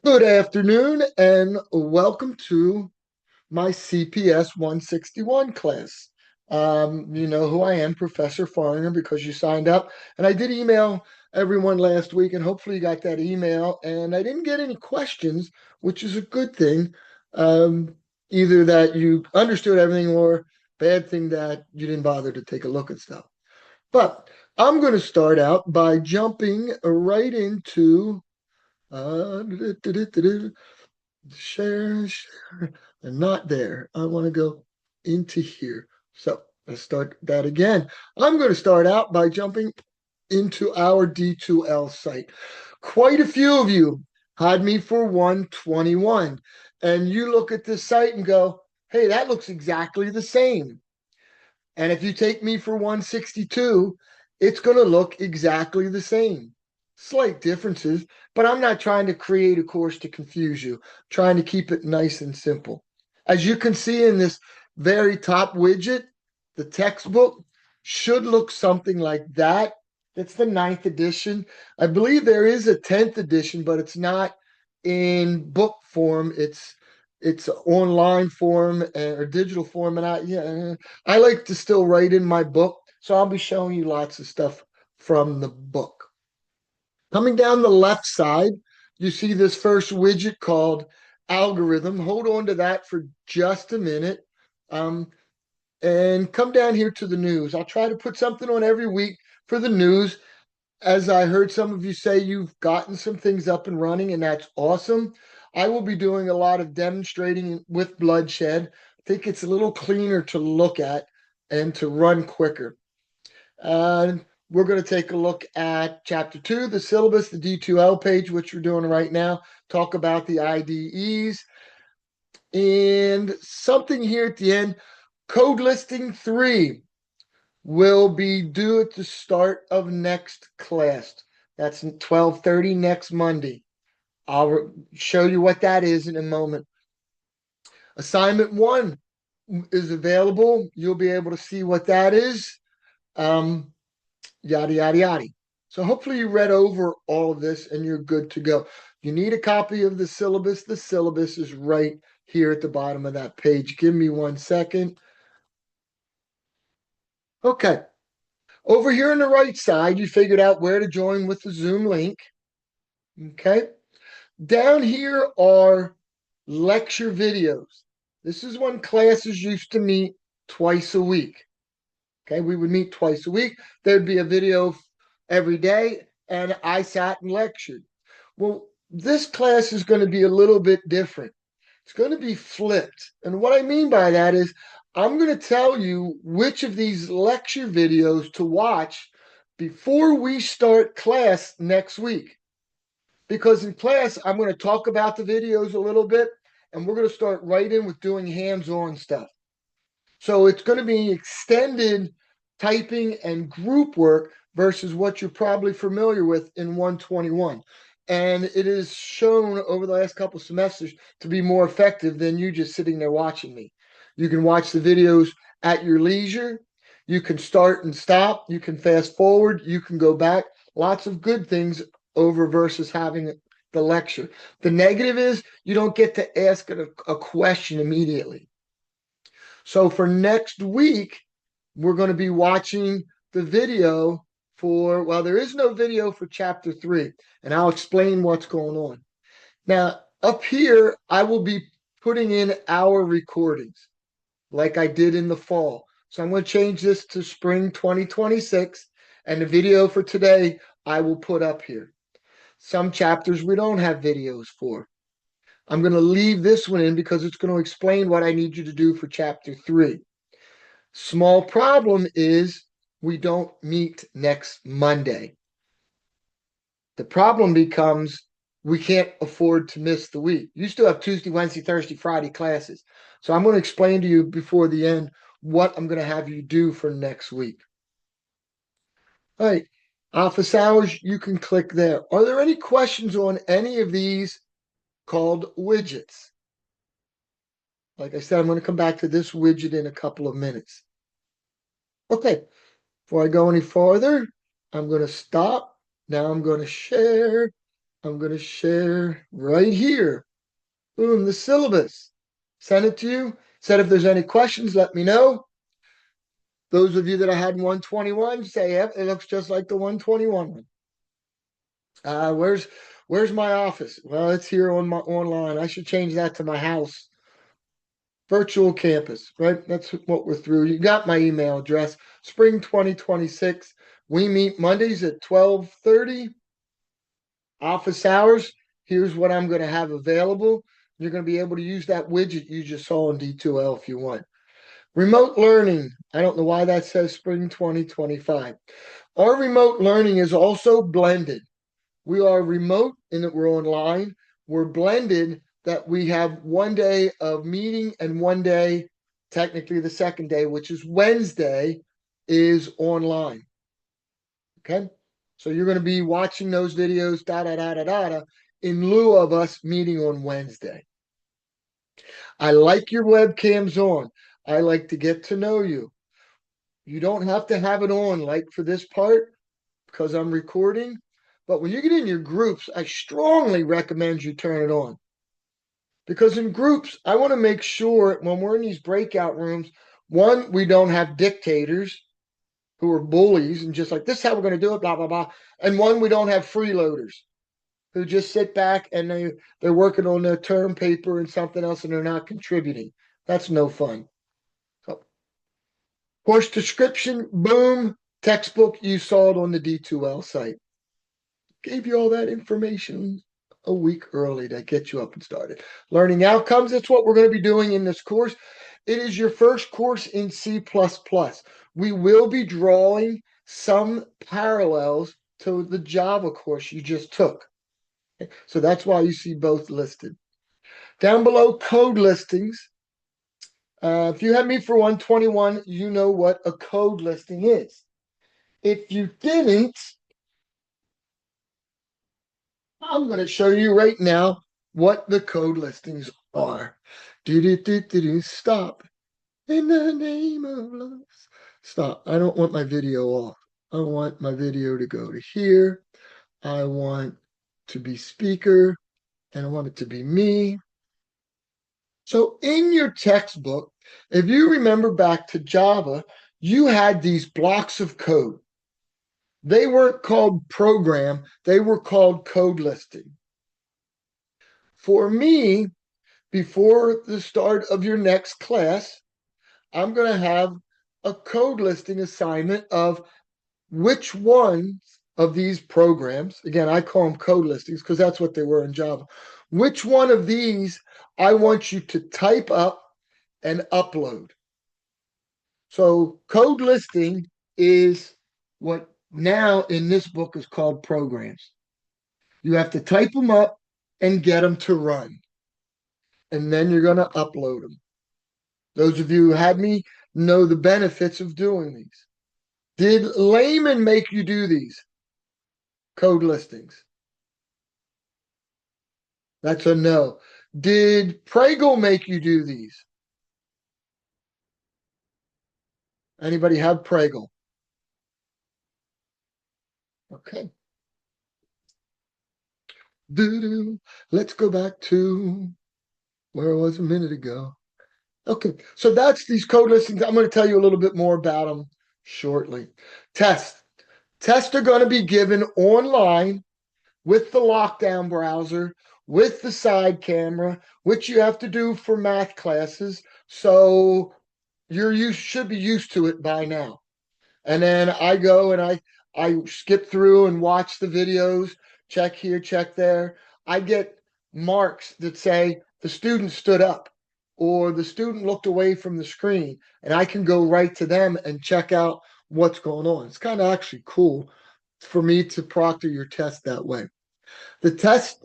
Good afternoon and welcome to my CPS 161 class. You know who I am, Professor Foreigner, because you signed up. And I did email everyone last week, and hopefully you got that email. And I didn't get any questions, which is a good thing. Um, Either that you understood everything, or bad thing that you didn't bother to take a look at stuff. But I'm going to start out by jumping right into uh, share, and not there. I want to go into here. So let's start that again. I'm going to start out by jumping into our D2L site. Quite a few of you had me for 121, and you look at this site and go, hey, that looks exactly the same. And if you take me for 162, it's going to look exactly the same. Slight differences, but I'm not trying to create a course to confuse you, I'm trying to keep it nice and simple. As you can see in this very top widget, the textbook should look something like that. That's the ninth edition. I believe there is a 10th edition, but it's not in book form. It's online form or digital form, and I like to still write in my book, so I'll be showing you lots of stuff from the book. Coming down the left side, you see this first widget called algorithm. Hold on to that for just a minute. Um, and come down here to the news. I'll try to put something on every week for the news. As I heard some of you say, you've gotten some things up and running, and that's awesome. I will be doing a lot of demonstrating with bloodshed. I think it's a little cleaner to look at and to run quicker. Uh, we're going to take a look at chapter 2, the syllabus, the D2L page, which we're doing right now, talk about the IDEs, and something here at the end. Code listing 3 will be due at the start of next class. That's 12:30 next Monday. I'll show you what that is in a moment. Assignment 1 is available. You'll be able to see what that is. Um, Yada, yada, yada. So hopefully you read over all of this and you're good to go. You need a copy of the syllabus. The syllabus is right here at the bottom of that page. Give me 1 second. Okay. Over here on the right side, you figured out where to join with the Zoom link. Okay. Down here are lecture videos. This is when classes used to meet twice a week. Okay, we would meet twice a week. There'd be a video every day, and I sat and lectured. Well, this class is going to be a little bit different. It's going to be flipped. And what I mean by that is I'm going to tell you which of these lecture videos to watch before we start class next week. Because in class, I'm going to talk about the videos a little bit, and we're going to start right in with doing hands-on stuff. So it's going to be extended typing and group work versus what you're probably familiar with in 121. And it is shown over the last couple semesters to be more effective than you just sitting there watching me. You can watch the videos at your leisure. You can start and stop. You can fast forward. You can go back. Lots of good things over versus having the lecture. The negative is you don't get to ask a question immediately. So for next week, we're going to be watching the video for, well, there is no video for chapter 3, and I'll explain what's going on. Now, up here, I will be putting in our recordings like I did in the fall. So I'm going to change this to spring 2026, and the video for today I will put up here. Some chapters we don't have videos for. I'm going to leave this one in because it's going to explain what I need you to do for chapter 3. Small problem is we don't meet next Monday. The problem becomes we can't afford to miss the week. You still have Tuesday, Wednesday, Thursday, Friday classes. So I'm going to explain to you before the end what I'm going to have you do for next week. All right, office hours, you can click there. Are there any questions on any of these called widgets? Like I said, I'm going to come back to this widget in a couple of minutes. Okay, before I go any farther, I'm going to stop. Now I'm going to share. I'm going to share right here. Boom, the syllabus. Send it to you. Said if there's any questions, let me know. Those of you that I had in 121 say, yep, it looks just like the 121 one. Where's my office? Well, it's here on my online. I should change that to my house. Virtual campus, right? That's what we're through. You got my email address. Spring 2026. We meet Mondays at 12:30. Office hours. Here's what I'm going to have available. You're going to be able to use that widget you just saw in D2L if you want. Remote learning. I don't know why that says spring 2025. Our remote learning is also blended. We are remote in that we're online. We're blended that we have one day of meeting and one day, technically the second day, which is Wednesday, is online. Okay. So you're going to be watching those videos, in lieu of us meeting on Wednesday. I like your webcams on. I like to get to know you. You don't have to have it on like for this part because I'm recording. But when you get in your groups, I strongly recommend you turn it on. Because in groups, I want to make sure when we're in these breakout rooms, one, we don't have dictators who are bullies and just like, this is how we're going to do it, blah, blah, blah. And one, we don't have freeloaders who just sit back and they're working on their term paper and something else and they're not contributing. That's no fun. So, course description, boom, textbook, you saw it on the D2L site. Gave you all that information a week early to get you up and started. Learning outcomes, that's what we're going to be doing in this course. It is your first course in C++. We will be drawing some parallels to the Java course you just took. So that's why you see both listed. Down below, code listings. If you had me for 121, you know what a code listing is. If you didn't, I'm going to show you right now what the code listings are. Stop. In the name of love. Stop. I don't want my video off. I want my video to go to here. I want to be speaker and I want it to be me. So in your textbook, if you remember back to Java, you had these blocks of code. They weren't called program, they were called code listing. For me, before the start of your next class, I'm going to have a code listing assignment of which ones of these programs, again, I call them code listings because that's what they were in Java. Which one of these I want you to type up and upload. So code listing is what now in this book is called programs. You have to type them up and get them to run. And then you're going to upload them. Those of you who had me know the benefits of doing these. Did Layman make you do these code listings? That's a no. Did Pragle make you do these? Anybody have Pragle? Okay. Let's go back to where I was a minute ago. Okay, so that's these code listings. I'm going to tell you a little bit more about them shortly. Tests. Tests are going to be given online with the lockdown browser, with the side camera, which you have to do for math classes. So you should be used to it by now. And then I go and I skip through and watch the videos, check here, check there. I get marks that say the student stood up or the student looked away from the screen, and I can go right to them and check out what's going on. It's kind of actually cool for me to proctor your test that way. The tests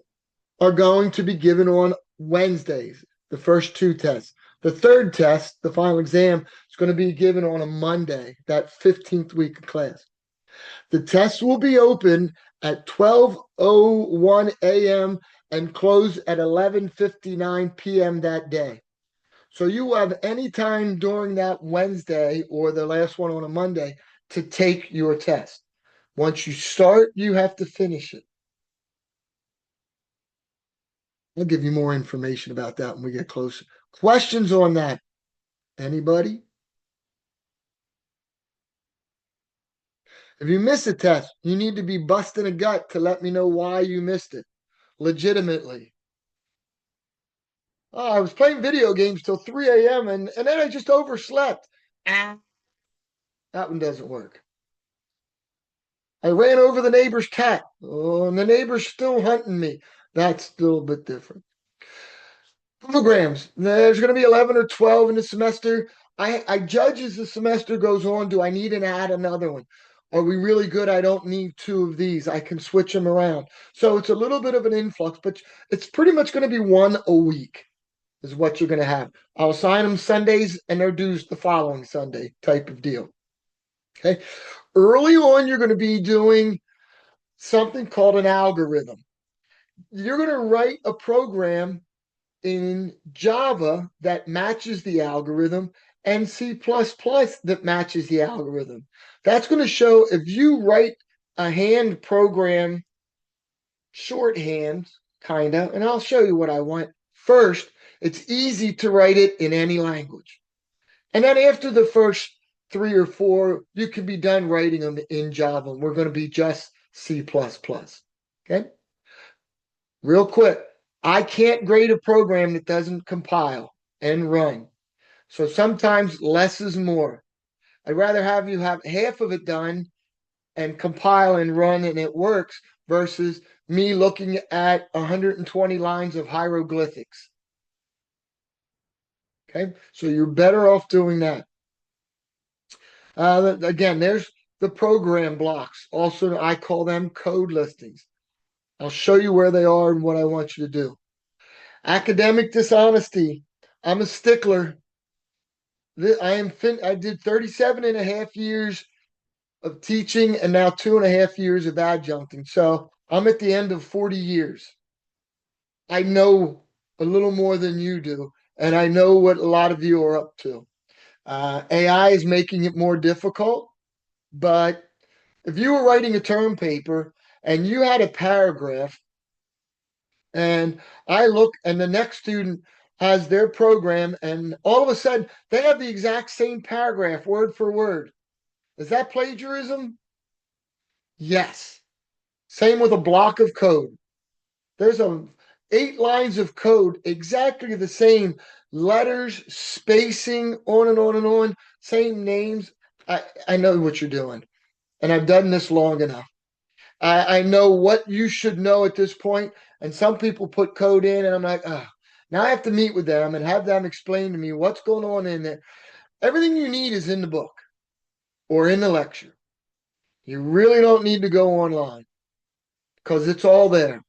are going to be given on Wednesdays, the first two tests. The third test, the final exam, is going to be given on a Monday, that 15th week of class. The tests will be open at 12:01 a.m. and close at 11:59 p.m. that day. So you will have any time during that Wednesday or the last one on a Monday to take your test. Once you start, you have to finish it. I'll give you more information about that when we get closer. Questions on that? Anybody? If you miss a test, you need to be busting a gut to let me know why you missed it legitimately. Oh, I was playing video games till 3 a.m. and then I just overslept. Ah. That one doesn't work. I ran over the neighbor's cat. Oh, and the neighbor's still hunting me. That's still a bit different. Programs. There's going to be 11 or 12 in the semester. I judge as the semester goes on. Do I need to add another one? Are we really good? I don't need two of these. I can switch them around. So it's a little bit of an influx, but it's pretty much going to be one a week is what you're going to have. I'll assign them Sundays and they're due the following Sunday type of deal. Okay. Early on, you're going to be doing something called an algorithm. You're going to write a program in Java that matches the algorithm and C++ that matches the algorithm. That's going to show if you write a hand program, shorthand, kind of, and I'll show you what I want. First, it's easy to write it in any language. And then after the first three or four, you can be done writing them in Java. We're going to be just C++. Okay. Real quick, I can't grade a program that doesn't compile and run. So sometimes less is more. I'd rather have you have half of it done and compile and run and it works versus me looking at 120 lines of hieroglyphics. Okay, so you're better off doing that. Again, there's the program blocks. Also, I call them code listings. I'll show you where they are and what I want you to do. Academic dishonesty. I'm a stickler. I did 37 and a half years of teaching and now 2.5 years of adjuncting. So I'm at the end of 40 years. I know a little more than you do, and I know what a lot of you are up to. AI is making it more difficult, but if you were writing a term paper and you had a paragraph, and I look, and the next student has their program, and all of a sudden they have the exact same paragraph, word for word. Is that plagiarism? Yes. Same with a block of code. There's 8 lines of code, exactly the same letters, spacing, on and on and on, same names. I know what you're doing, and I've done this long enough. I know what you should know at this point, and some people put code in, and I'm like, oh, now I have to meet with them and have them explain to me what's going on in there. Everything you need is in the book or in the lecture. You really don't need to go online because it's all there.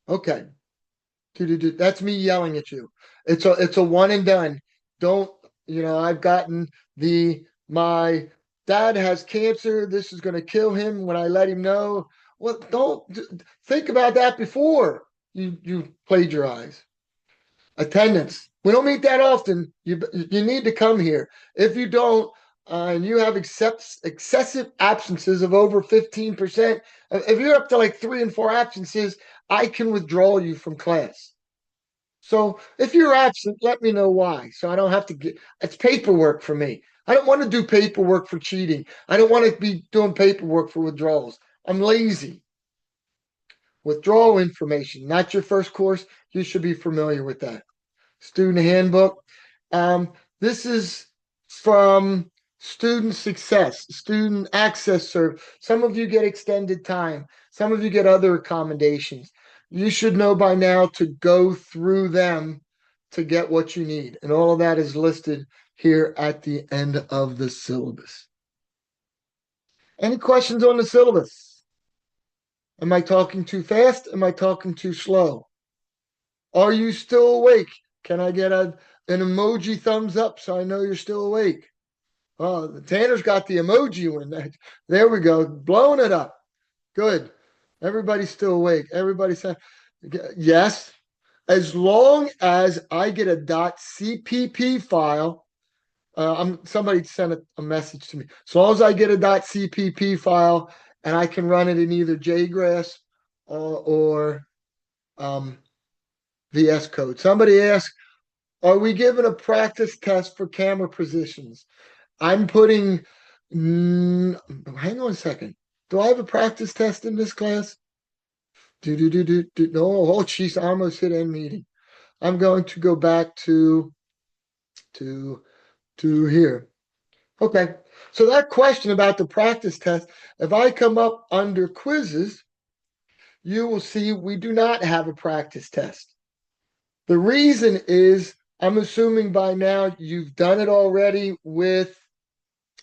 Okay. That's me yelling at you. It's a one and done. Don't, I've gotten my dad has cancer. This is going to kill him when I let him know. Well, don't think about that before you plagiarize. Attendance. We don't meet that often. You need to come here. If you don't, and you have excessive absences of over 15%, if you're up to like 3 and 4 absences, I can withdraw you from class. So if you're absent, let me know why. So I don't have to get it's paperwork for me. I don't want to do paperwork for cheating. I don't want to be doing paperwork for withdrawals. I'm lazy. Withdrawal information, not your first course. You should be familiar with that. Student handbook. This is from student success, student access serve. Some of you get extended time. Some of you get other accommodations. You should know by now to go through them to get what you need. And all of that is listed here at the end of the syllabus. Any questions on the syllabus? Am I talking too fast? Am I talking too slow? Are you still awake? Can I get an emoji thumbs up so I know you're still awake? Oh, Tanner's got the emoji one. There we go. Blowing it up. Good. Everybody's still awake. Everybody said yes. As long as I get a .cpp file, somebody sent a message to me. As long as I get a .cpp file and I can run it in either JGrass or um, VS Code. Somebody asked, are we given a practice test for camera positions? I'm putting, hang on a second. Do I have a practice test in this class? No, oh, jeez, I almost hit end meeting. I'm going to go back to, to here. Okay. So that question about the practice test, if I come up under quizzes, you will see we do not have a practice test. The reason is I'm assuming by now you've done it already with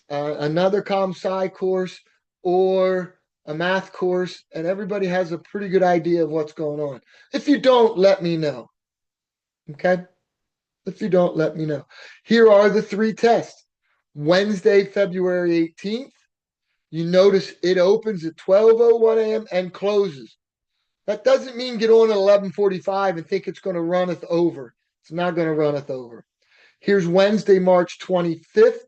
another comp sci course or a math course, and everybody has a pretty good idea of what's going on. If you don't, let me know. Okay. If you don't, let me know. Here are the three tests. Wednesday, February 18th. You notice it opens at 12:01 a.m. and closes. That doesn't mean get on at 11:45 and think it's going to runneth over. It's not going to runneth over. Here's Wednesday, March 25th.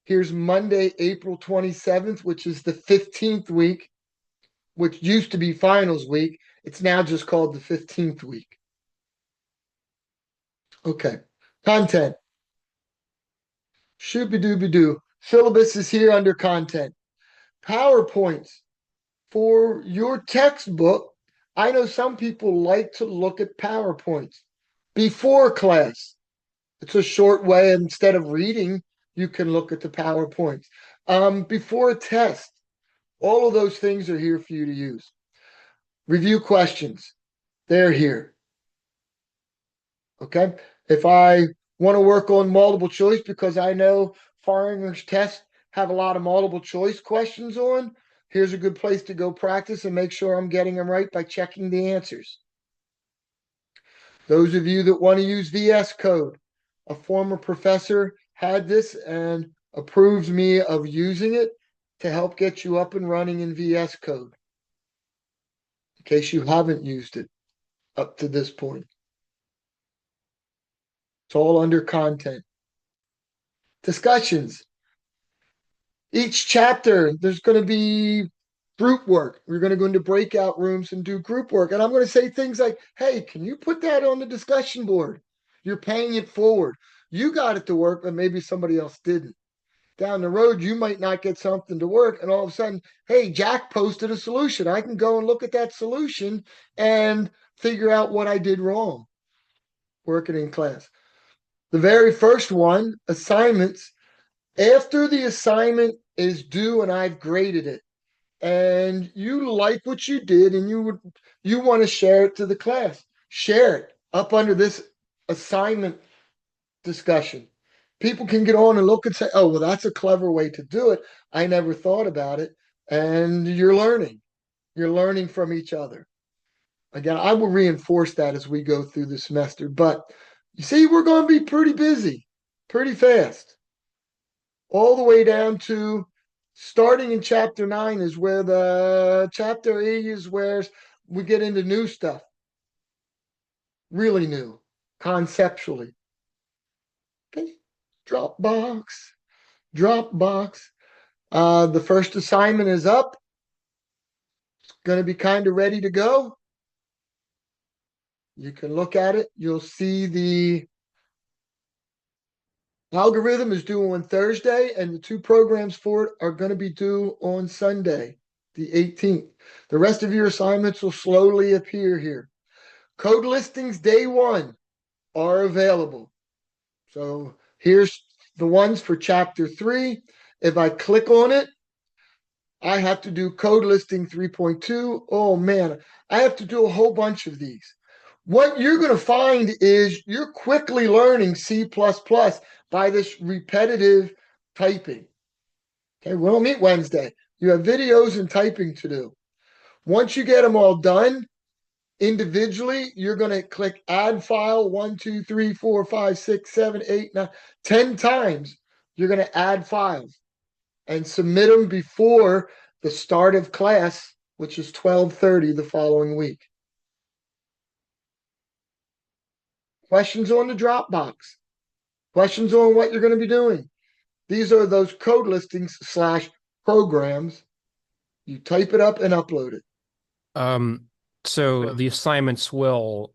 Here's Monday, April 27th, which is the 15th week, which used to be finals week. It's now just called the 15th week. Okay. Content. Shooby-dooby-doo. Syllabus is here under content. PowerPoints. For your textbook, I know some people like to look at PowerPoints before class. It's a short way. Instead of reading, you can look at the PowerPoints. Before a test, all of those things are here for you to use. Review questions, they're here. Okay. If I want to work on multiple choice because I know foreigners tests have a lot of multiple choice questions on, here's a good place to go practice and make sure I'm getting them right by checking the answers. Those of you that want to use VS Code, a former professor had this and approved me of using it to help get you up and running in VS Code, in case you haven't used it up to this point. It's all under content. Discussions. Each chapter, there's going to be group work. We're going to go into breakout rooms and do group work. And I'm going to say things like, hey, can you put that on the discussion board? You're paying it forward. You got it to work, but maybe somebody else didn't. Down the road, you might not get something to work. And all of a sudden, hey, Jack posted a solution. I can go and look at that solution and figure out what I did wrong working in class. The very first one, assignments. After the assignment is due and I've graded it, and you like what you did and you want to share it to the class, share it up under this assignment discussion. People can get on and look and say, oh, well, that's a clever way to do it. I never thought about it. And you're learning. You're learning from each other. Again, I will reinforce that as we go through the semester. But you see, we're going to be pretty busy, pretty fast, all the way down to starting in chapter 9 is where the chapter 8 is where we get into new stuff, really new, conceptually. Okay, Dropbox, Dropbox. The first assignment is up. It's going to be kind of ready to go. You can look at it. You'll see the algorithm is due on Thursday, and the two programs for it are going to be due on Sunday, the 18th. The rest of your assignments will slowly appear here. Code listings day one are available. So here's the ones for chapter 3. If I click on it, I have to do code listing 3.2. Oh man, I have to do a whole bunch of these. What you're going to find is you're quickly learning C++ by this repetitive typing. Okay, we'll meet Wednesday. You have videos and typing to do. Once you get them all done individually, you're going to click add file 1, 2, 3, 4, 5, 6, 7, 8, 9, 10 times. You're going to add files and submit them before the start of class, which is 12:30 the following week. Questions on the Dropbox. Questions on what you're going to be doing. These are those code listings / programs. You type it up and upload it. So the assignments will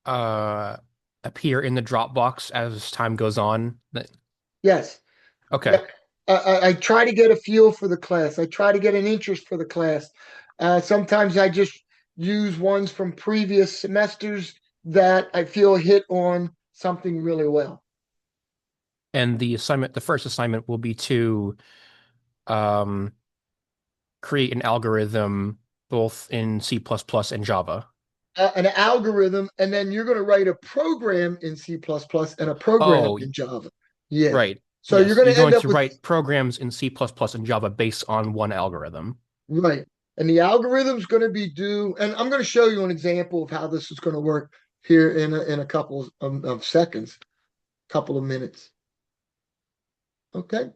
uh appear in the Dropbox as time goes on. Yes. Okay. Yep. I try to get a feel for the class. I try to get an interest for the class. Sometimes I just use ones from previous semesters that I feel hit on something really well. And the first assignment will be to um create an algorithm both in C++ and Java. An algorithm, and then you're going to write a program in C++ and a program Oh, in Java. Yeah. right. So you're Yes, going you're to end going up to with, write programs in C++ and Java based on one algorithm. right. And the algorithm's going to be due, and I'm going to show you an example of how this is going to work here in a couple of seconds, couple of minutes. Okay.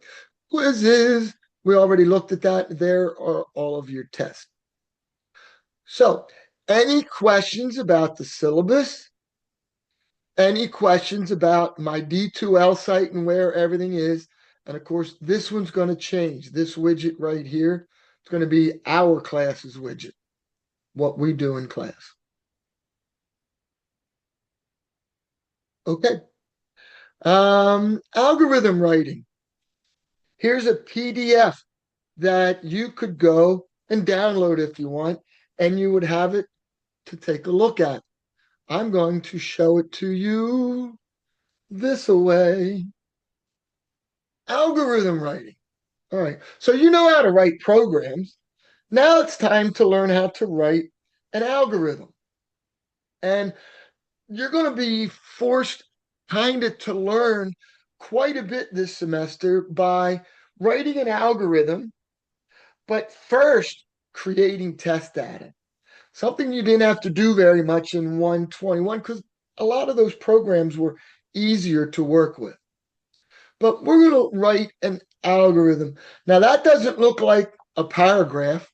Quizzes. We already looked at that. There are all of your tests. So, any questions about the syllabus? Any questions about my D2L site and where everything is? And of course, this one's going to change. This widget right here, it's going to be our class's widget, what we do in class. Okay. Algorithm writing. Here's a PDF that you could go and download if you want, and you would have it to take a look at. I'm going to show it to you this way. Algorithm writing. All right. So you know how to write programs. Now it's time to learn how to write an algorithm. And you're going to be forced kind of to learn quite a bit this semester by writing an algorithm, but first creating test data. Something you didn't have to do very much in 121 because a lot of those programs were easier to work with. But we're going to write an algorithm. Now, that doesn't look like a paragraph,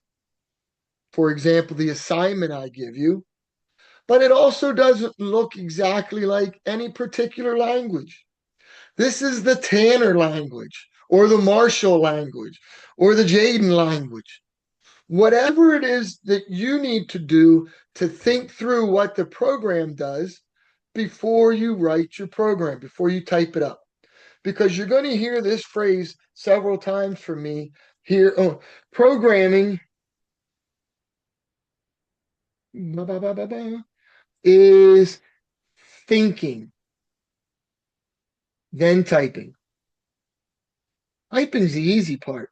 for example, the assignment I give you, but it also doesn't look exactly like any particular language. This is the Tanner language, or the Marshall language, or the Jaden language. Whatever it is that you need to do to think through what the program does before you write your program, before you type it up. Because you're going to hear this phrase several times from me here. Oh, programming is thinking, then typing. Typing's the easy part.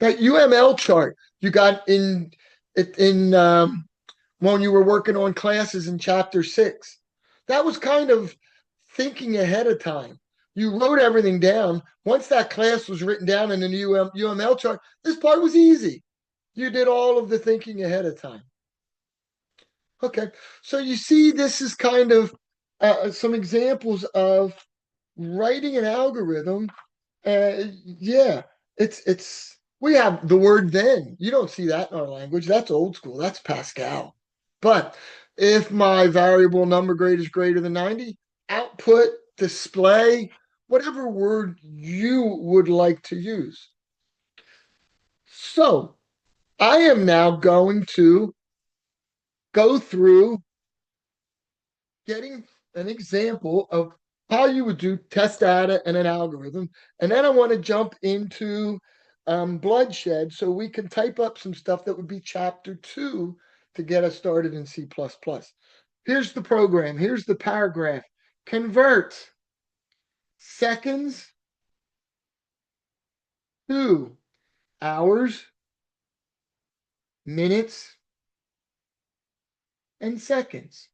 That UML chart you got in when you were working on classes in chapter 6. That was kind of thinking ahead of time. You wrote everything down. Once that class was written down in the UML chart, this part was easy. You did all of the thinking ahead of time. Okay. So you see, this is kind of some examples of writing an algorithm. Yeah, it's we have the word then. You don't see that in our language. That's old school. That's Pascal. But if my variable number grade is greater than 90, output, display, whatever word you would like to use. So I am now going to go through getting an example of how you would do test data and an algorithm. And then I want to jump into bloodshed so we can type up some stuff that would be chapter 2 to get us started in C++. Here's the program. Here's the paragraph. Convert seconds to hours, minutes, and seconds.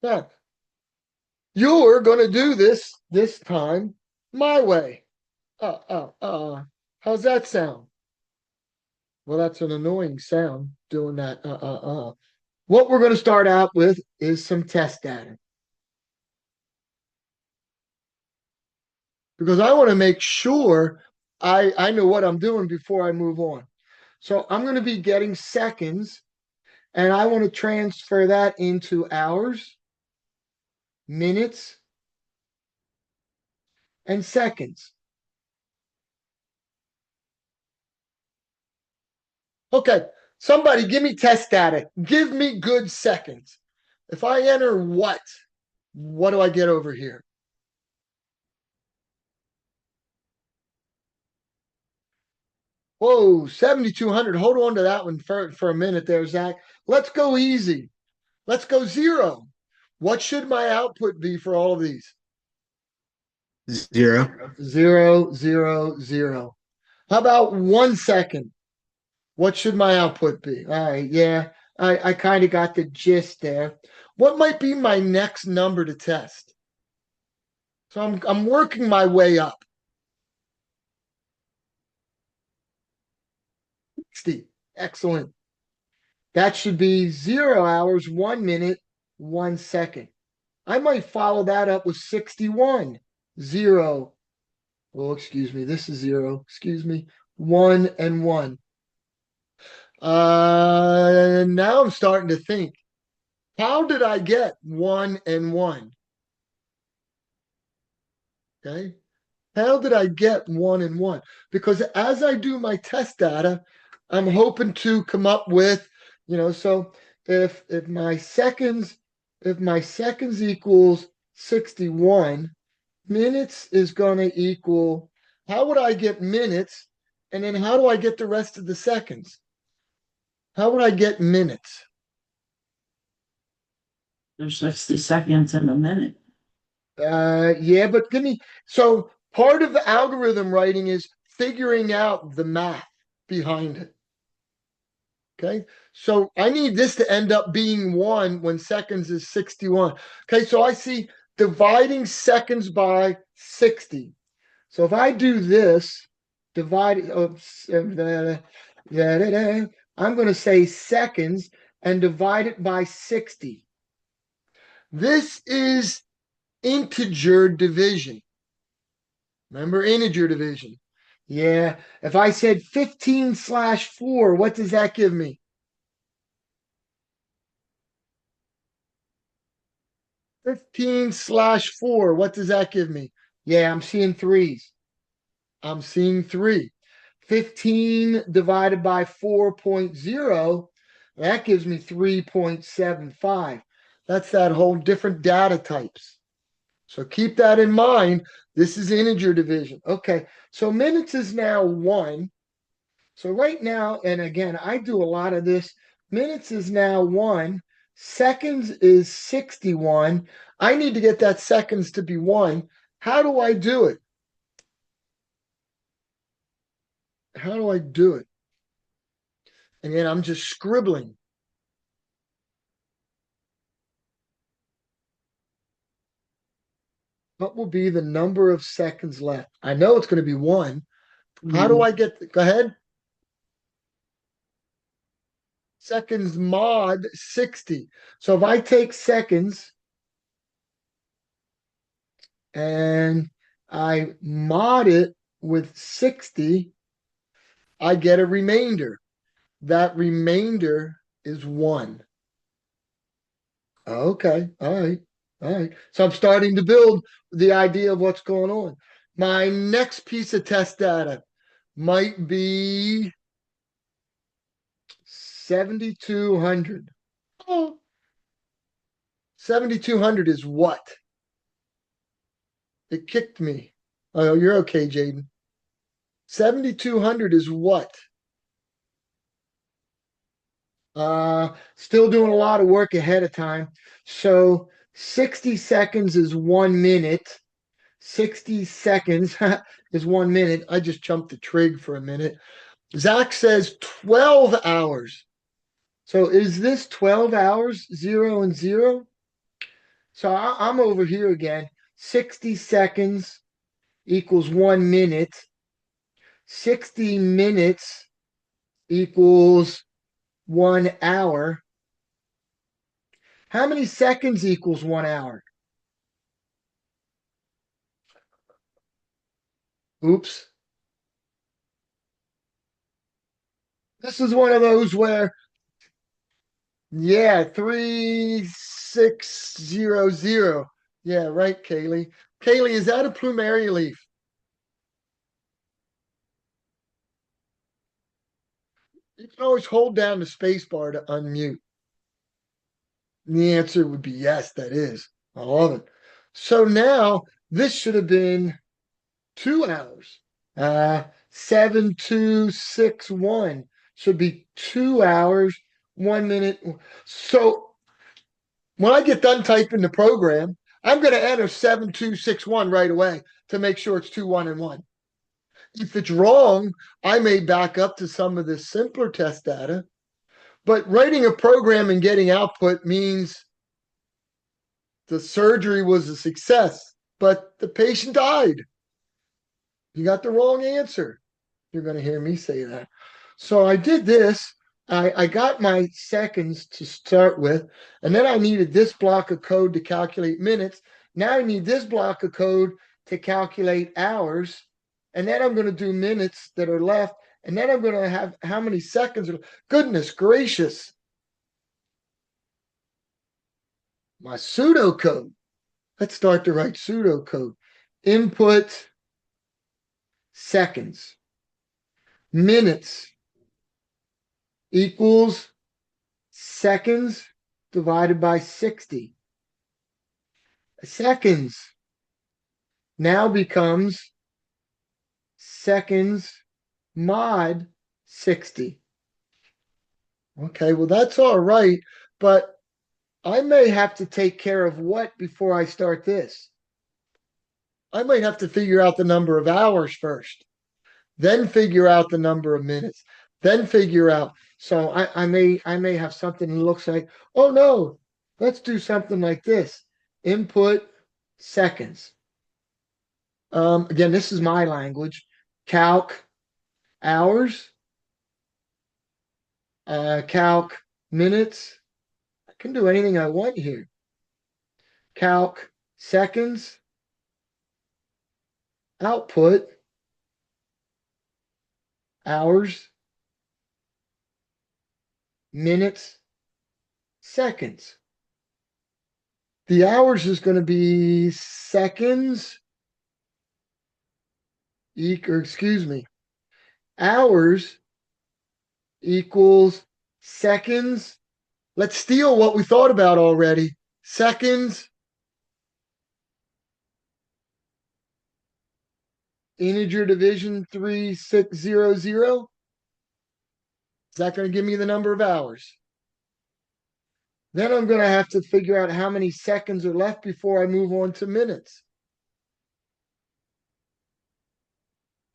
Now, you're going to do this time my way. Uh, uh, uh. How's that sound? Well, that's an annoying sound doing that. What we're going to start out with is some test data because I want to make sure I know what I'm doing before I move on. So I'm going to be getting seconds and I want to transfer that into hours, minutes, and seconds. Okay, somebody give me test data. Give me good seconds. If I enter what do I get over here? Whoa, 7,200. Hold on to that one for a minute there, Zach. Let's go easy. Let's go zero. What should my output be for all of these? Zero. Zero, zero, zero. How about 1 second? What should my output be? All right, yeah, I kind of got the gist there. What might be my next number to test? So I'm working my way up. 60. Excellent. That should be 0 hours, 1 minute, 1 second. I might follow that up with 61. Zero. Oh, excuse me. This is zero. Excuse me. One and one. Now I'm starting to think. How did I get one and one? Okay. How did I get one and one? Because as I do my test data, I'm hoping to come up with, so if my seconds equals 61, minutes is going to equal, how would I get minutes? And then how do I get the rest of the seconds? How would I get minutes? There's 60 seconds in a minute. Yeah, but so part of the algorithm writing is figuring out the math behind it. Okay. So I need this to end up being one when seconds is 61. Okay. So I see dividing seconds by 60. So if I do this, divide, I'm going to say seconds and divide it by 60. This is integer division. Remember integer division? Yeah. If I said 15/4, what does that give me? 15/4, what does that give me? Yeah, I'm seeing threes. I'm seeing three. 15 divided by 4.0, that gives me 3.75. That's that whole different data types. So keep that in mind. This is integer division. Okay, so minutes is now one. So right now, and again, I do a lot of this. Minutes is now one. Seconds is 61. I need to get that seconds to be one. How do I do it? How do I do it? And then I'm just scribbling. What will be the number of seconds left? I know it's going to be one. How do I go ahead? Seconds mod 60. So if I take seconds and I mod it with 60, I get a remainder. That remainder is one. Okay. All right. All right. So I'm starting to build the idea of what's going on. My next piece of test data might be 7,200. Oh, 7,200 is what? It kicked me. Oh, you're okay, Jaden. 7,200 is what? Still doing a lot of work ahead of time. So 60 seconds is 1 minute. 60 seconds is 1 minute. I just jumped the trig for a minute. Zach says 12 hours. So is this 12 hours, zero and zero? So I'm over here again. 60 seconds equals 1 minute. 60 minutes equals 1 hour. How many seconds equals 1 hour? Oops. This is one of those where, yeah, 3,600. Yeah, right, Kaylee. Kaylee, is that a plumeria leaf? You can always hold down the space bar to unmute. And the answer would be yes, that is. I love it. So now this should have been 2 hours. 7261 should be 2 hours, 1 minute. So when I get done typing the program, I'm going to enter 7261 right away to make sure it's 2 1 and 1. If it's wrong, I may back up to some of the simpler test data. But writing a program and getting output means the surgery was a success, but the patient died. You got the wrong answer. You're going to hear me say that. So I did this. I got my seconds to start with, and then I needed this block of code to calculate minutes. Now I need this block of code to calculate hours, and then I'm going to do minutes that are left, and then I'm going to have how many seconds. Goodness gracious. My pseudocode. Let's start to write pseudocode. Input seconds. Minutes equals seconds divided by 60. Seconds now becomes seconds mod 60. Okay, well, that's all right, but I may have to take care of what before I start this? I might have to figure out the number of hours first, then figure out the number of minutes, then figure out. So I may have something that looks like, oh no, let's do something like this. Input seconds. Again, this is my language. Calc hours. Calc minutes. I can do anything I want here. Calc seconds. Output hours, minutes, seconds. The hours is going to be seconds, hours equals seconds. Let's steal what we thought about already. Seconds, integer division 3600. Is that going to give me the number of hours? Then I'm going to have to figure out how many seconds are left before I move on to minutes.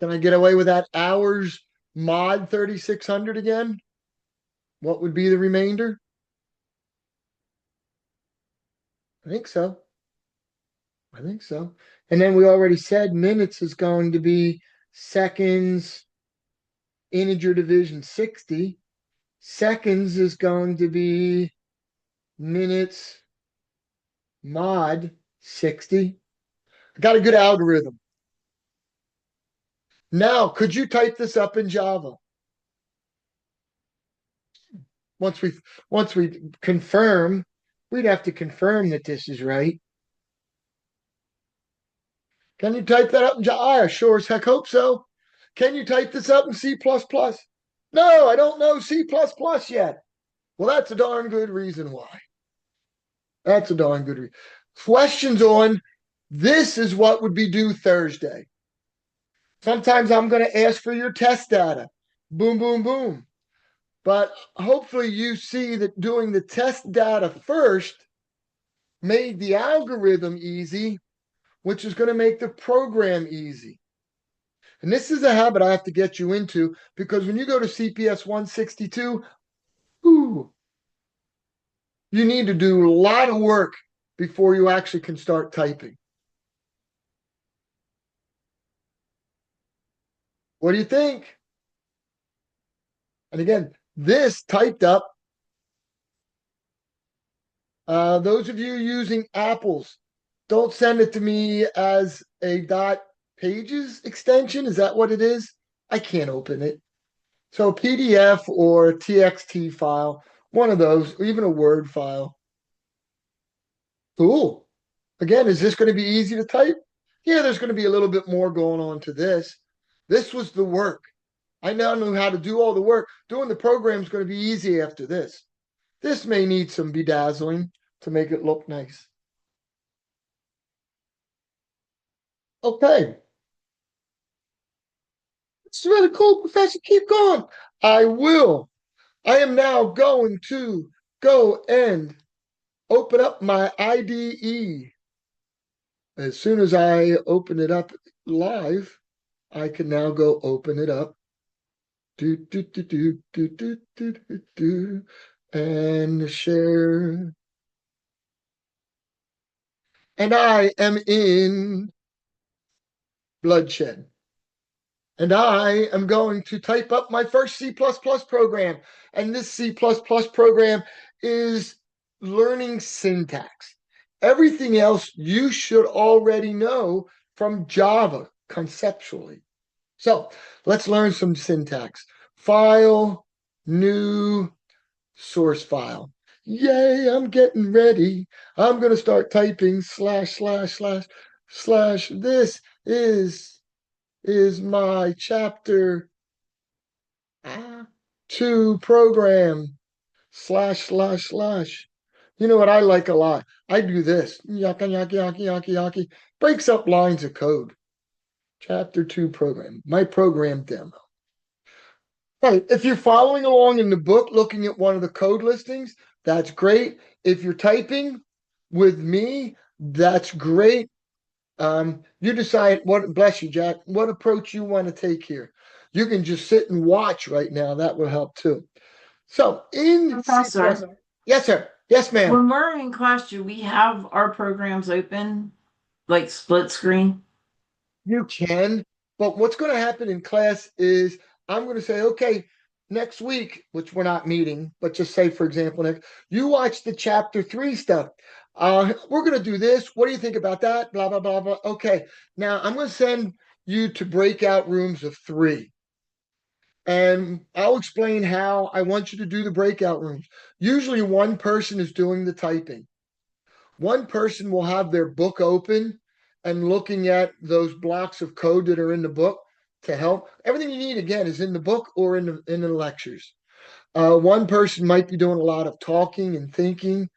Can I get away with that hours mod 3600 again? What would be the remainder? I think so. I think so. And then we already said minutes is going to be seconds, integer division 60. Seconds is going to be minutes mod 60. I got a good algorithm. Now, could you type this up in Java? Once we confirm, we'd have to confirm that this is right. Can you type that up in Java? I sure as heck hope so. Can you type this up in C++? No, I don't know C++ yet. Well, that's a darn good reason why. That's a darn good reason. Questions on this is what would be due Thursday. Sometimes I'm going to ask for your test data. Boom, boom, boom. But hopefully you see that doing the test data first made the algorithm easy, which is going to make the program easy. And this is a habit I have to get you into because when you go to CPS 162, ooh, you need to do a lot of work before you actually can start typing. What do you think? And again, this typed up, those of you using Apples, don't send it to me as a .pages extension. Is that what it is? I can't open it. So PDF or TXT file, one of those, or even a Word file. Cool. Again, is this going to be easy to type? Yeah, there's going to be a little bit more going on to this. This was the work. I now know how to do all the work. Doing the program is going to be easy after this. This may need some bedazzling to make it look nice. Okay. It's really cool, Professor. Keep going. I will. I am now going to go and open up my IDE. As soon as I open it up live, I can now go open it up. Do, do, do, do, do, do, do, do, do, and share. And I am in bloodshed. And I am going to type up my first C++ program. And this C++ program is learning syntax. Everything else you should already know from Java conceptually. So let's learn some syntax. File, new, source file. Yay, I'm getting ready. I'm going to start typing slash, slash, slash, slash. This is my chapter 2 program slash, slash, slash. You know what I like a lot? I do this. Yaki, yaki, yaki, yaki, yaki. Breaks up lines of code. Chapter 2 program. My program demo. Right. If you're following along in the book, looking at one of the code listings, that's great. If you're typing with me, that's great. You decide what, bless you, Jack, what approach you want to take here. You can just sit and watch right now. That will help too. So in Professor, yes, sir. Yes, ma'am. when we're in class, do we have our programs open, like split screen? You can, but what's going to happen in class is I'm going to say, okay, next week, which we're not meeting, but just say, for example, next, you watch the chapter 3 stuff. We're going to do this. What do you think about that? Blah, blah, blah, blah. Okay. Now I'm going to send you to breakout rooms of 3. And I'll explain how I want you to do the breakout rooms. Usually one person is doing the typing. One person will have their book open and looking at those blocks of code that are in the book to help. Everything you need again is in the book or in the lectures. One person might be doing a lot of talking and thinking.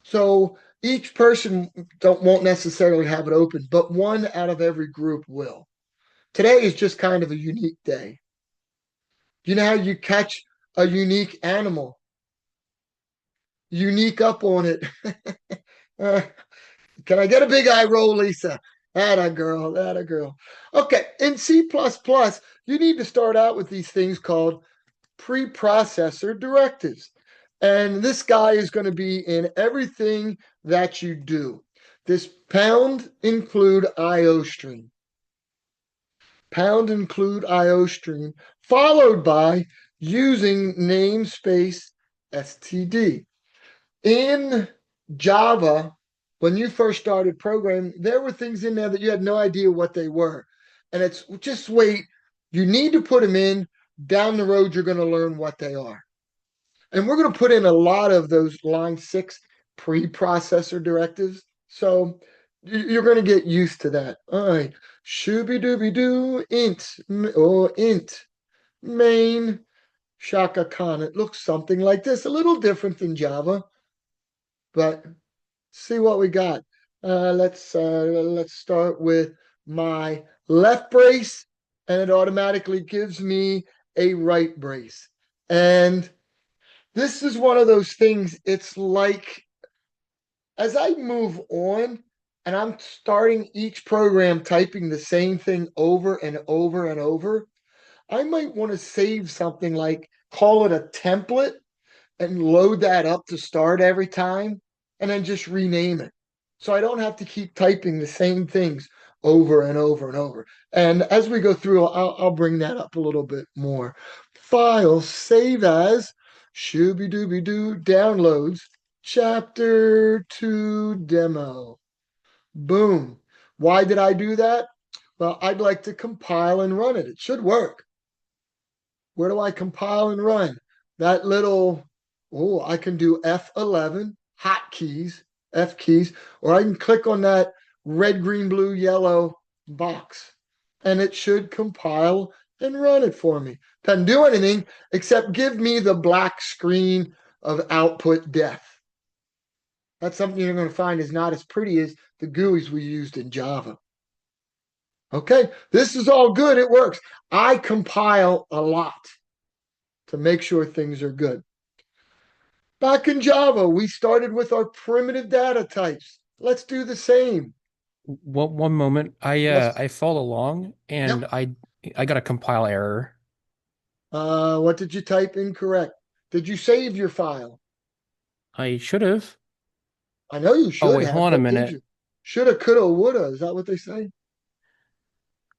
So each person won't necessarily have it open, but one out of every group will. Today is just kind of a unique day. You know how you catch a unique animal, unique up on it. Can I get a big eye roll, Lisa? That a girl, that a girl. Okay, in C++, you need to start out with these things called preprocessor directives. And this guy is going to be in everything that you do. This pound include IO stream. Pound include IO stream, followed by using namespace std. In Java, when you first started programming, there were things in there that you had no idea what they were. And it's just wait, you need to put them in. Down the road, you're going to learn what they are. And we're going to put in a lot of those line 6 preprocessor directives. So you're going to get used to that. All right. Shooby dooby doo, int, or int, main, Shaka Khan. It looks something like this, a little different than Java, but see what we got. Let's start with my left brace, and it automatically gives me a right brace. And this is one of those things. It's like as I move on, and I'm starting each program typing the same thing over and over and over, I might want to save something like call it a template and load that up to start every time and then just rename it. So I don't have to keep typing the same things over and over and over. And as we go through, I'll bring that up a little bit more. File, save as, shooby dooby doo, downloads, chapter 2 demo. Boom. Why did I do that? Well, I'd like to compile and run it. It should work. Where do I compile and run? That little, oh, I can do F11, hotkeys, F keys, or I can click on that red, green, blue, yellow box, and it should compile and run it for me. Doesn't do anything except give me the black screen of output death. That's something you're going to find is not as pretty as the GUIs we used in Java. Okay, this is all good. It works. I compile a lot to make sure things are good. Back in Java, we started with our primitive data types. Let's do the same. One moment. Yes. I followed along and Yep. I got a compile error. What did you type incorrect? Did you save your file? I should have. I know you Oh should wait, hold have, on a but did minute. you? Shoulda, coulda, woulda. Is that what they say?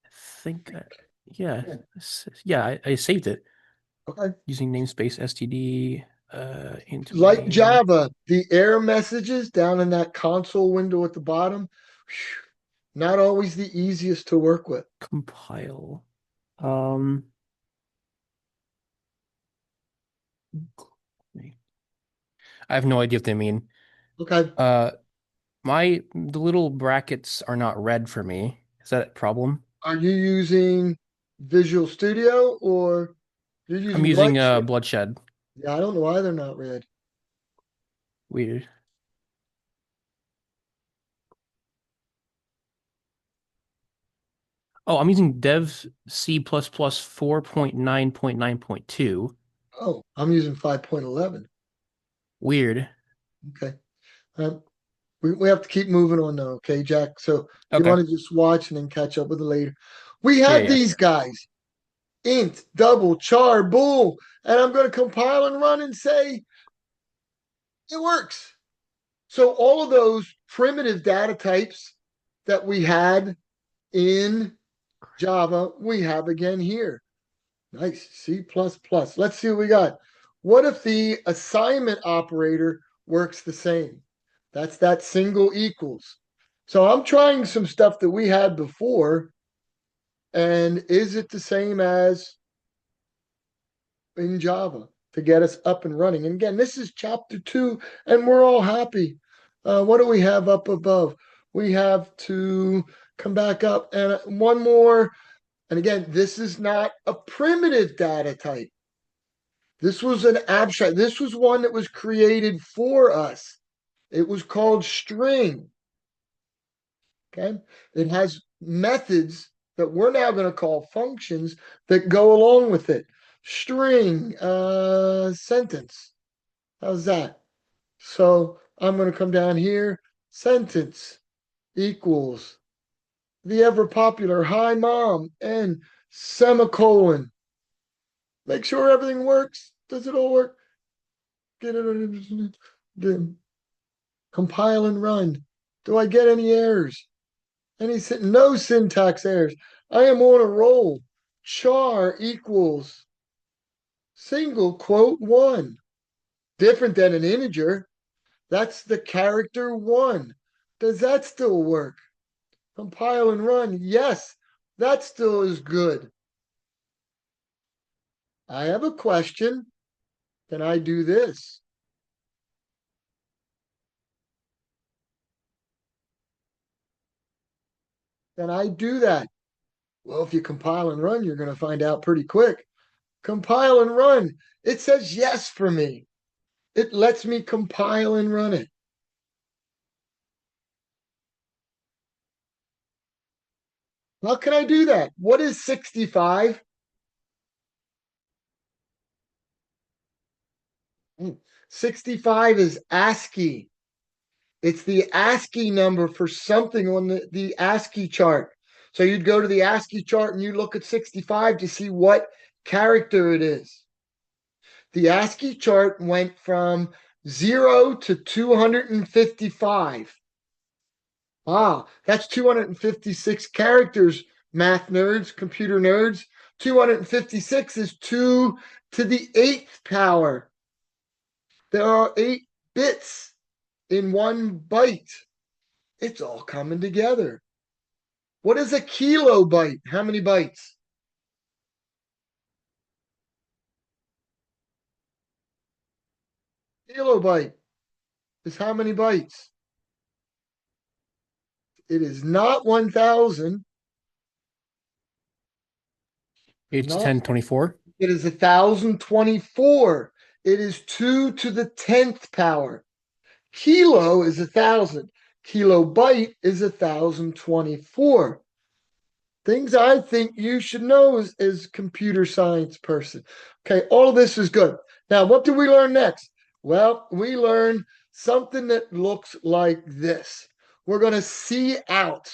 I think yeah. Yeah, I saved it Okay. using namespace std into Like main Java, the error messages down in that console window at the bottom, not always the easiest to work with. compile. Um I have no idea what they mean. Okay. Uh the little brackets are not red for me. Is that a problem? Are you using Visual Studio or you're I'm using using Bloodshed? bloodshed. Yeah, I don't know why they're not red. Weird. Oh, I'm using dev C++ 4.9.9.2. Oh, I'm using 5.11. Weird. Okay. Um, we have to keep moving on though, okay, Jack? So you Okay. want to just watch and then catch up with it later. We Yeah, had yeah. these guys, int, double, char, bool, and I'm going to compile and run and say it works. So all of those primitive data types that we had in Java, we have again here. Nice, C++. Let's see what we got. What if the assignment operator works the same? That's that single equals. So I'm trying some stuff that we had before, and is it the same as in Java to get us up and running? And again, this is chapter 2, and we're all happy. What do we have up above? We have to come back up and one more. And again, this is not a primitive data type. This was an abstract. This was one that was created for us. It was called string. Okay. It has methods that we're now going to call functions that go along with it. String, sentence. How's that? So I'm going to come down here. Sentence equals the ever popular hi mom and semicolon. Make sure everything works. Does it all work? Get it. Compile and run. Do I get any errors? No syntax errors. I am on a roll. Char equals single quote one. Different than an integer. That's the character one. Does that still work? Compile and run. Yes, that still is good. I have a question. Can I do this? Can I do that? Well, if you compile and run, you're going to find out pretty quick. Compile and run. It says yes for me. It lets me compile and run it. How can I do that? What is 65? 65 is ASCII. It's the ASCII number for something on the ASCII chart. So you'd go to the ASCII chart and you look at 65 to see what character it is. The ASCII chart went from 0 to 255. Ah, that's 256 characters, math nerds, computer nerds. 256 is 2 to the 8th power. There are 8 bits in one byte. It's all coming together. What is a kilobyte? How many bytes? Kilobyte is how many bytes? It is not 1,000. It's Not 1024. It is 1,024. It is 2 to the 10th power. Kilo is 1,000. Kilobyte is 1,024. Things I think you should know as computer science person. Okay, all of this is good. Now, what do we learn next? Well, we learn something that looks like this. We're going to see out.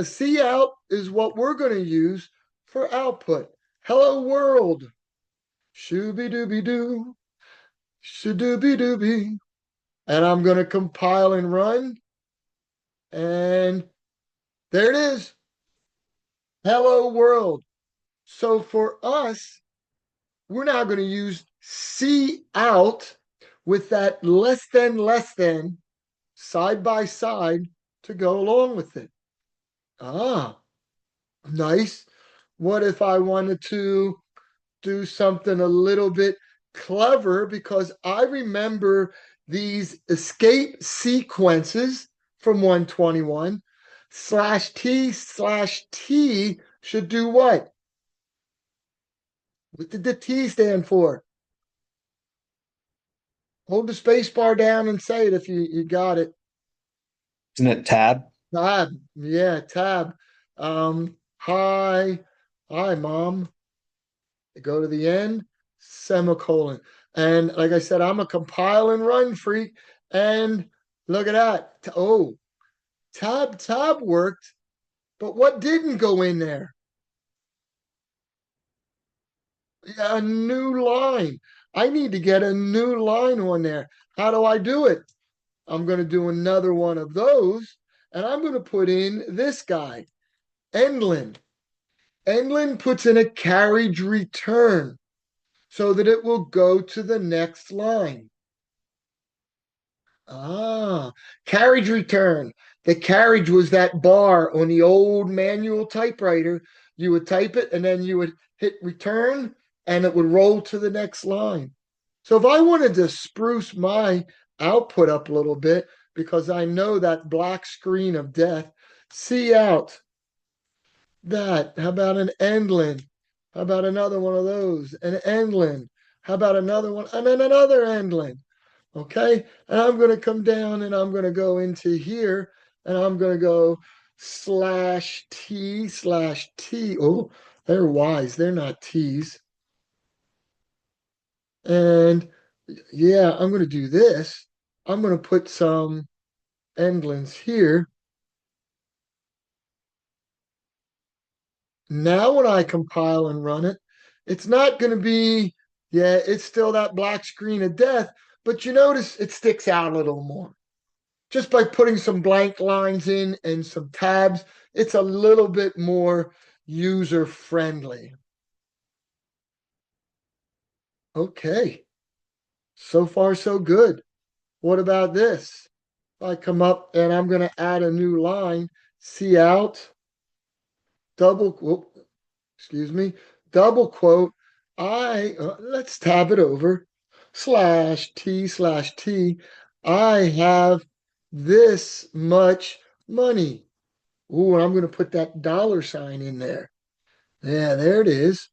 See out is what we're going to use for output. Hello world. Shooby dooby doo. Shadooby dooby. And I'm going to compile and run. And there it is. Hello world. So for us, we're now going to use C out with that less than side by side to go along with it. Ah, nice. What if I wanted to do something a little bit clever? Because I remember these escape sequences from 121 /T/T should do what? What did the T stand for? Hold the space bar down and say it if you got it. Isn't it tab? Tab. Yeah, tab. Hi. Hi, mom. Go to the end, semicolon. And like I said, I'm a compile and run freak. And look at that. Oh, tab worked, but what didn't go in there? Yeah, a new line. I need to get a new line on there. How do I do it? I'm going to do another one of those, and I'm going to put in this guy, Endlin. Endlin puts in a carriage return so that it will go to the next line. Ah, carriage return. The carriage was that bar on the old manual typewriter. You would type it and then you would hit return and it would roll to the next line. So if I wanted to spruce my output up a little bit, because I know that black screen of death, see out that. How about an endlin? How about another one of those? An endlin. How about another one? And then another endlin. Okay. And I'm going to come down and I'm going to go into here and I'm going to go /T/T. Oh, they're Y's. They're not T's. And yeah, I'm going to do this. I'm going to put some endlins here. Now, when I compile and run it, it's not going to be, yeah, it's still that black screen of death, but you notice it sticks out a little more. Just by putting some blank lines in and some tabs, it's a little bit more user friendly. Okay, so far so good. What about this? If I come up and I'm going to add a new line, see out, excuse me, double quote, let's tab it over, /T/T, I have this much money. Ooh, and I'm going to put that $ in there. Yeah, there it is.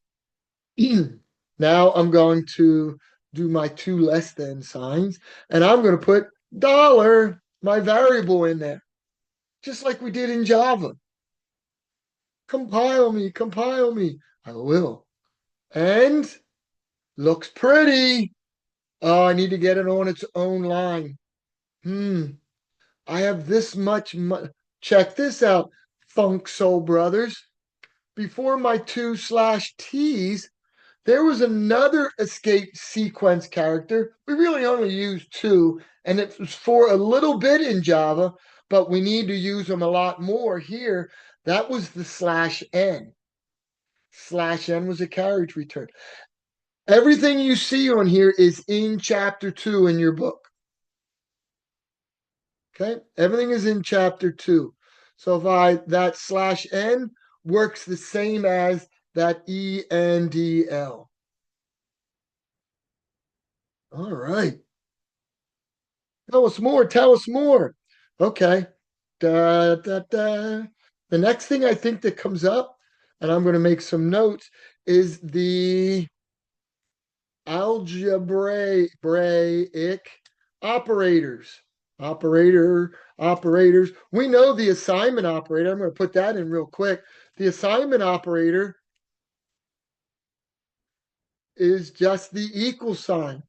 Now I'm going to do my two less than signs, and I'm going to put $, my variable in there, just like we did in Java. Compile me, compile me. I will. And looks pretty. Oh, I need to get it on its own line. I have this much money. Check this out, Funk Soul Brothers. Before my two /T's, there was another escape sequence character. We really only used two, and it was for a little bit in Java, but we need to use them a lot more here. That was the /N. /N was a carriage return. Everything you see on here is in chapter 2 in your book. Okay, everything is in chapter 2. So if that /N works the same as that ENDL. All right. Tell us more. Tell us more. Okay. Da, da, da. The next thing I think that comes up, and I'm going to make some notes, is the algebraic operators. Operators. We know the assignment operator. I'm going to put that in real quick. The assignment operator is just the equal sign.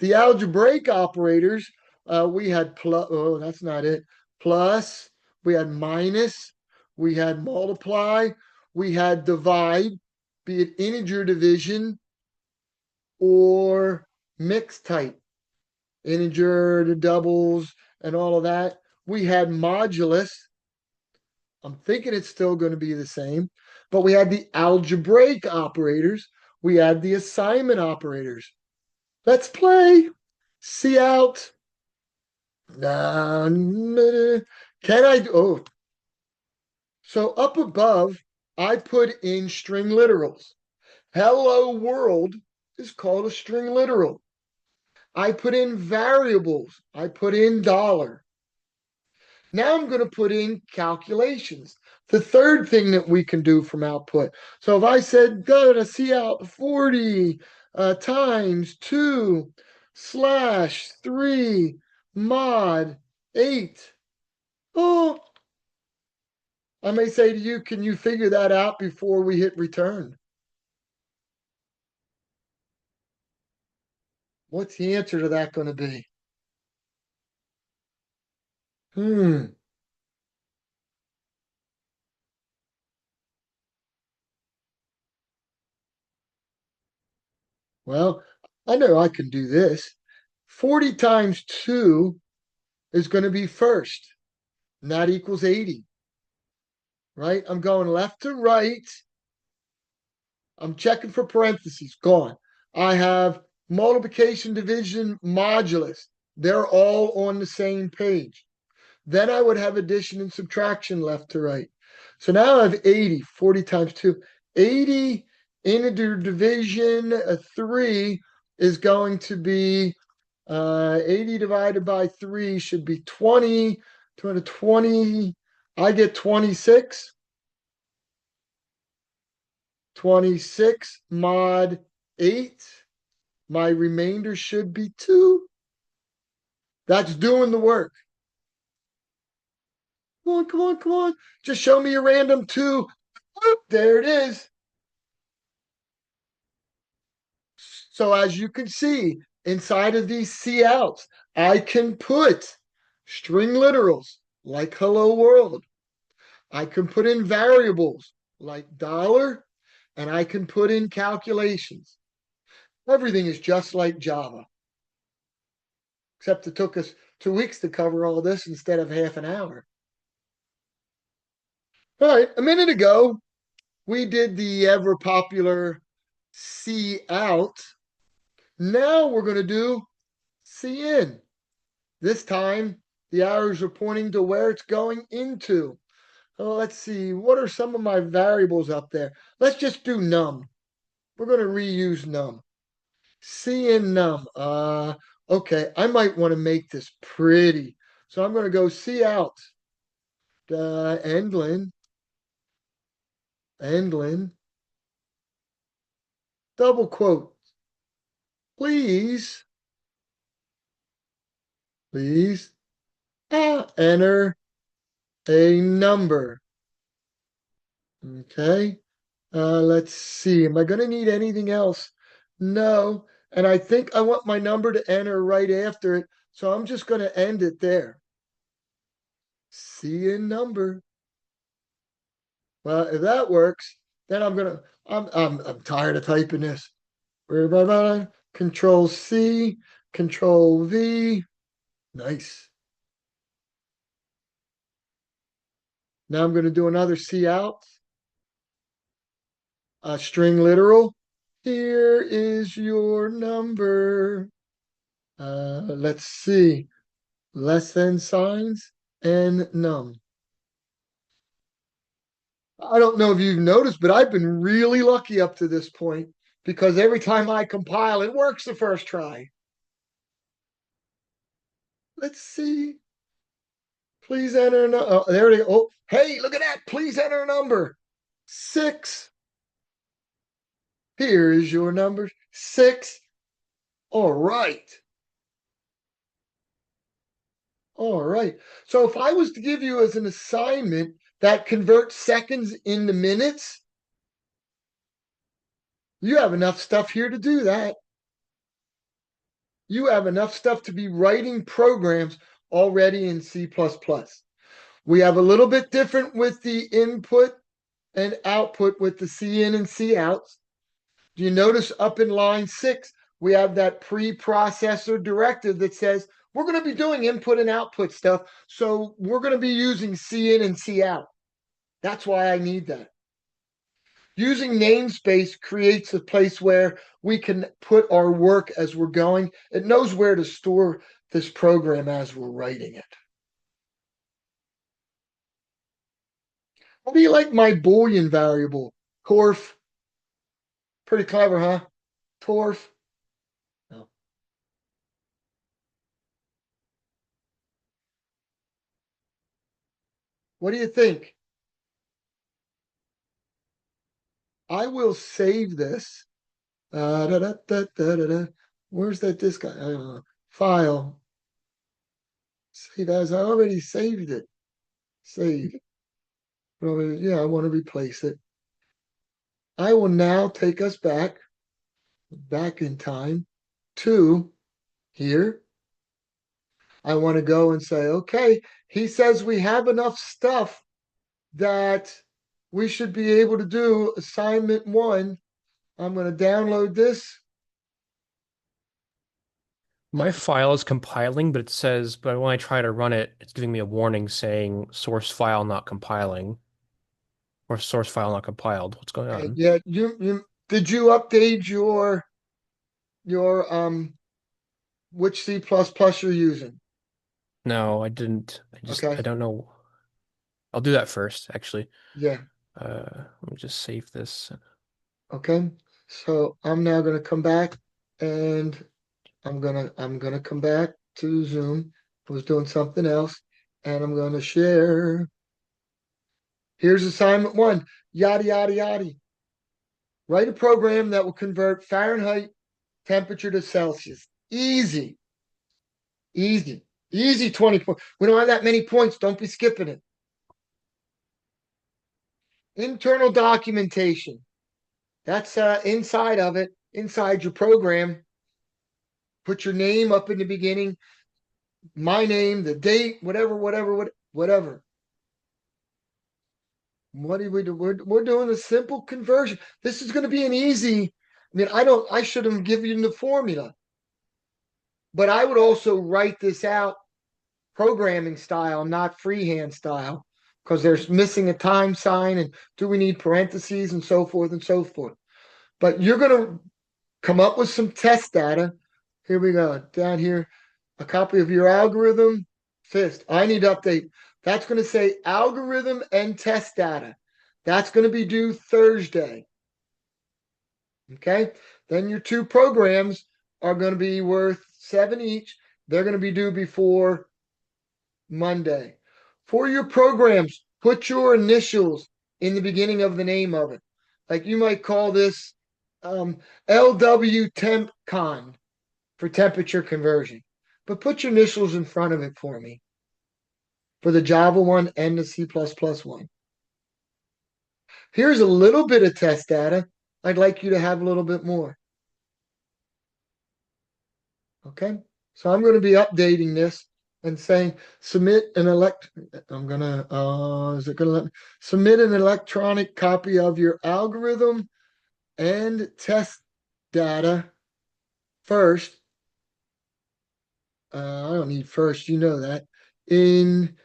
The algebraic operators, we had plus, oh, that's not it. Plus, we had minus, we had multiply, we had divide, be it integer division or mixed type, integer to doubles and all of that. We had modulus. I'm thinking it's still going to be the same, but we had the algebraic operators. We had the assignment operators. Let's play. See out. Can I? Oh, so up above, I put in string literals. Hello world is called a string literal. I put in variables. I put in dollar. Now I'm going to put in calculations. The third thing that we can do from output. So if I said, go to see out 40 times 2 slash 3 mod 8. Oh, I may say to you, can you figure that out before we hit return? What's the answer to that going to be? Well, I know I can do this. 40 times 2 is going to be first, and that equals 80, right? I'm going left to right. I'm checking for parentheses, gone. I have multiplication, division, modulus. They're all on the same page. Then I would have addition and subtraction left to right. So now I have 80, 40 times 2. 80 integer division 3 is going to be 80 divided by 3 should be 20. 20. I get 26. 26 mod 8. My remainder should be 2. That's doing the work. Come on, come on, come on. Just show me a random 2. There it is. So as you can see, inside of these couts, I can put string literals like hello world. I can put in variables like dollar, and I can put in calculations. Everything is just like Java, except it took us 2 weeks to cover all this instead of half an hour. All right, a minute ago, we did the ever popular C out. Now we're going to do C in. This time, the arrows are pointing to where it's going into. Oh, let's see. What are some of my variables up there? Let's just do num. We're going to reuse num. C in num. Okay. I might want to make this pretty. So I'm going to go C out. Endlin. Double quote. Please. Enter a number. Okay. Let's see. Am I going to need anything else? No. And I think I want my number to enter right after it. So I'm just going to end it there. See in number. Well, if that works, then I'm tired of typing this. Control C, Control V. Nice. Now I'm going to do another C out. String literal. Here is your number. Let's see. Less than signs and num. I don't know if you've noticed, but I've been really lucky up to this point because every time I compile, it works the first try. Let's see. Please enter. Oh, there it is. Oh, hey, look at that. Please enter a number. 6. Here is your number 6. All right. All right. So if I was to give you as an assignment that converts seconds into minutes, you have enough stuff here to do that. You have enough stuff to be writing programs already in C++. We have a little bit different with the input and output with the C in and C outs. Do you notice up in line 6, we have that preprocessor directive that says we're going to be doing input and output stuff. So we're going to be using C in and C out. That's why I need that. Using namespace creates a place where we can put our work as we're going. It knows where to store this program as we're writing it. How do you like my Boolean variable? Torf. Pretty clever, huh? Torf. No. What do you think? I will save this. Where's that disk? I don't know. File. Save as. I already saved it. Save. Well, yeah, I want to replace it. I will now take us back in time to here. I want to go and say, okay, he says we have enough stuff that we should be able to do assignment 1. I'm going to download this. My file is compiling, but it says, but when I try to run it, it's giving me a warning saying source file not compiling or source file not compiled. What's going on? Yeah, you did you update your which C++ you're using? No, I didn't. I Okay. don't know. I'll do that first, actually. Yeah. Let me just save this. Okay. So I'm now gonna come back and I'm gonna come back to Zoom. I was doing something else and I'm gonna share. Here's assignment 1. Yada yada yada. Write a program that will convert Fahrenheit temperature to Celsius. Easy. Easy. Easy 24. We don't have that many points. Don't be skipping it. Internal documentation. That's inside of it, inside your program. Put your name up in the beginning, my name, the date, whatever. What do we do? We're doing a simple conversion. This is going to be an easy. I mean, I shouldn't give you the formula, but I would also write this out programming style, not freehand style, because there's missing a time sign and do we need parentheses and so forth and so forth. But you're going to come up with some test data. Here we go. Down here, a copy of your algorithm. FIST. I need to update. That's going to say algorithm and test data. That's going to be due Thursday. Okay. Then your 2 programs are going to be worth 7 each. They're going to be due before Monday. For your programs, put your initials in the beginning of the name of it. Like you might call this LW Temp Con for temperature conversion. But put your initials in front of it for me for the Java one and the C++ one. Here's a little bit of test data. I'd like you to have a little bit more. Okay, so I'm going to be updating this and saying submit an I'm going to, is it going to let me submit an electronic copy of your algorithm and test data first. I don't need first, you know that. In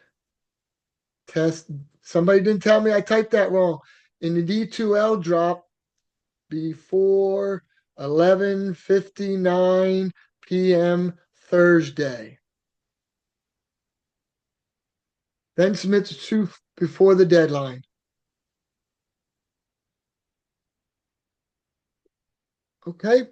test, somebody didn't tell me I typed that wrong. In the D2L drop before 11:59 p.m. Thursday. Then submit the 2 before the deadline. Okay.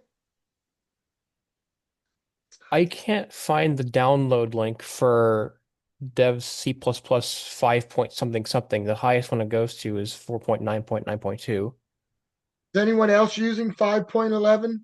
I can't find the download link for Devs C++ 5 point something something. The highest one it goes to is 4.9.9.2. Is anyone else using 5.11?